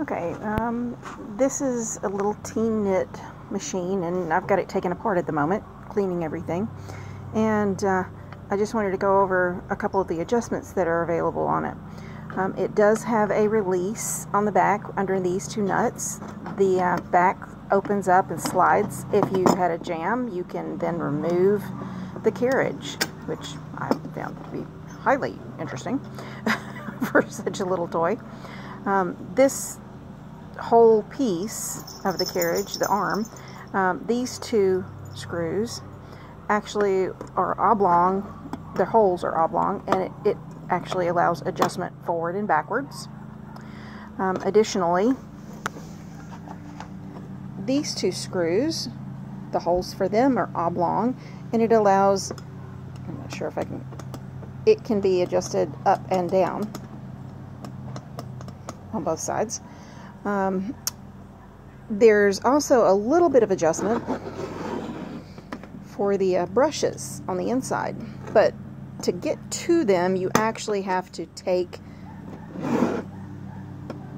Okay, this is a little Teenknit machine, and I've got it taken apart at the moment, cleaning everything. And I just wanted to go over a couple of the adjustments that are available on it. It does have a release on the back under these two nuts. The back opens up and slides. If you had a jam, you can then remove the carriage, which I found to be highly interesting for such a little toy. This whole piece of the carriage, the arm, these two screws actually are oblong. The holes are oblong, and it actually allows adjustment forward and backwards. Additionally, these two screws, the holes for them are oblong, and it allows, I'm not sure if I can, it can be adjusted up and down on both sides. There's also a little bit of adjustment for the brushes on the inside, but to get to them you actually have to take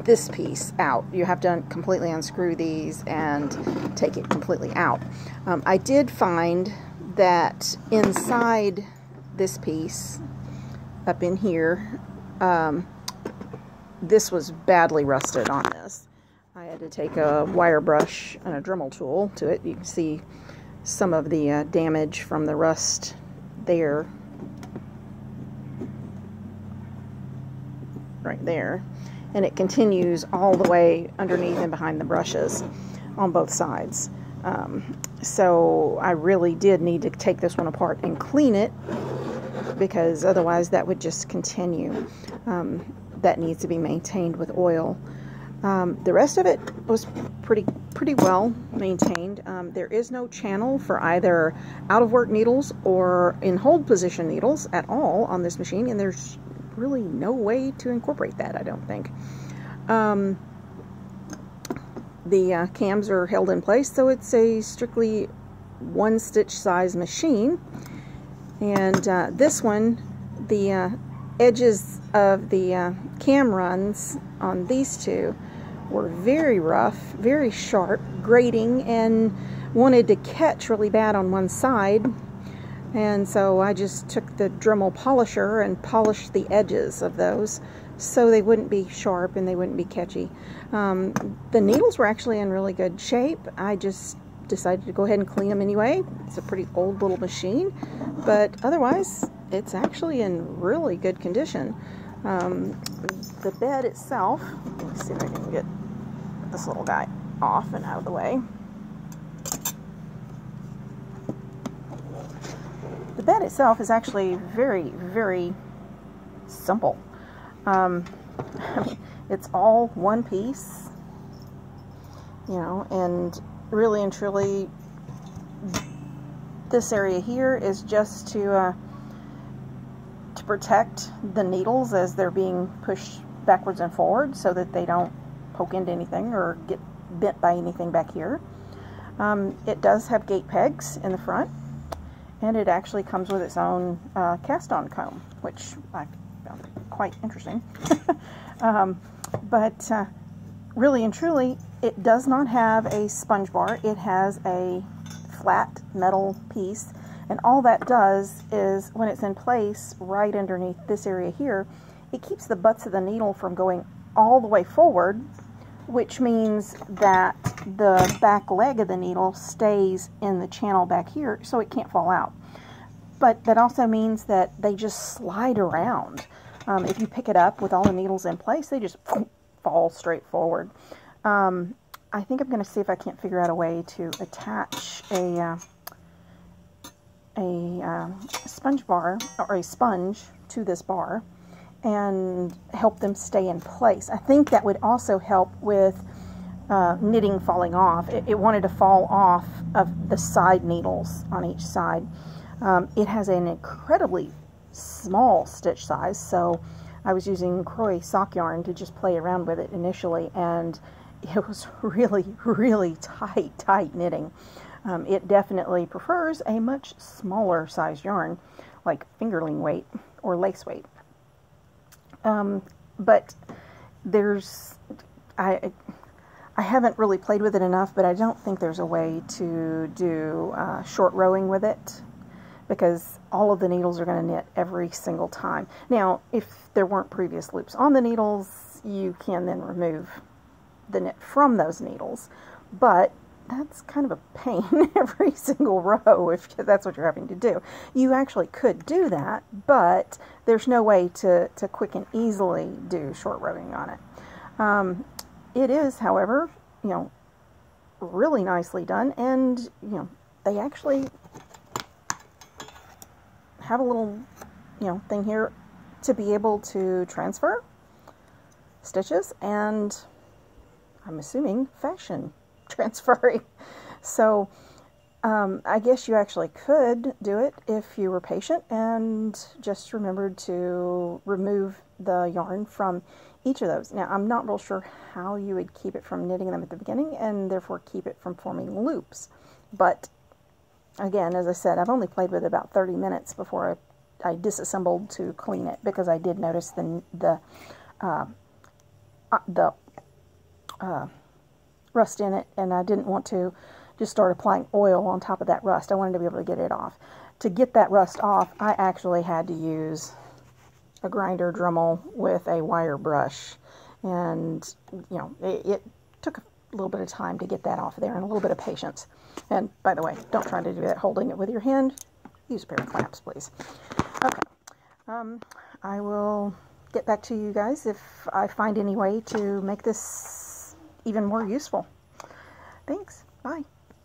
this piece out. You have to completely unscrew these and take it completely out. I did find that inside this piece up in here, this was badly rusted on this. I had to take a wire brush and a Dremel tool to it. You can see some of the damage from the rust there, right there, and it continues all the way underneath and behind the brushes on both sides. So I really did need to take this one apart and clean it, because otherwise that would just continue. That needs to be maintained with oil. The rest of it was pretty well maintained. There is no channel for either out of work needles or in hold position needles at all on this machine, and there's really no way to incorporate that, I don't think. The cams are held in place, so it's a strictly one stitch size machine. And this one, the edges of the cam runs on these two were very rough, very sharp, grating, and wanted to catch really bad on one side. And so I just took the Dremel polisher and polished the edges of those so they wouldn't be sharp and they wouldn't be catchy. The needles were actually in really good shape. I just decided to go ahead and clean them anyway. It's a pretty old little machine, but otherwise it's actually in really good condition. The bed itself, let me see if I can get this little guy off and out of the way. The bed itself is actually very simple. It's all one piece, you know, and really and truly this area here is just to protect the needles as they're being pushed backwards and forward so that they don't poke into anything or get bent by anything back here. It does have gate pegs in the front, and it actually comes with its own cast-on comb, which I found quite interesting. But really and truly, it does not have a sponge bar. It has a flat metal piece, and all that does is, when it's in place right underneath this area here, it keeps the butts of the needle from going all the way forward, which means that the back leg of the needle stays in the channel back here so it can't fall out. But that also means that they just slide around. If you pick it up with all the needles in place, they just fall straight forward. I think I'm going to see if I can't figure out a way to attach a sponge bar or a sponge to this bar and help them stay in place. I think that would also help with knitting falling off. It wanted to fall off of the side needles on each side. It has an incredibly small stitch size, so I was using Croy sock yarn to just play around with it initially, and it was really tight knitting. It definitely prefers a much smaller size yarn, like fingerling weight or lace weight. But there's I haven't really played with it enough, but I don't think there's a way to do short rowing with it, because all of the needles are going to knit every single time. Now, if there weren't previous loops on the needles, you can then remove the knit from those needles, but that's kind of a pain every single row if that's what you're having to do. You actually could do that, but there's no way to quick and easily do short rowing on it. It is, however, really nicely done, and, they actually have a little, thing here to be able to transfer stitches, and I'm assuming fashion transferring. So, I guess you actually could do it if you were patient and just remembered to remove the yarn from each of those. Now, I'm not real sure how you would keep it from knitting them at the beginning and therefore keep it from forming loops. But again, as I said, I've only played with it about 30 minutes before I disassembled to clean it, because I did notice the rust in it, and I didn't want to just start applying oil on top of that rust. I wanted to be able to get it off. To get that rust off, I actually had to use a grinder Dremel with a wire brush, and it took a little bit of time to get that off there, and a little bit of patience. And by the way, don't try to do that holding it with your hand. Use a pair of clamps, please. Okay, I will get back to you guys if I find any way to make this even more useful. Thanks. Bye.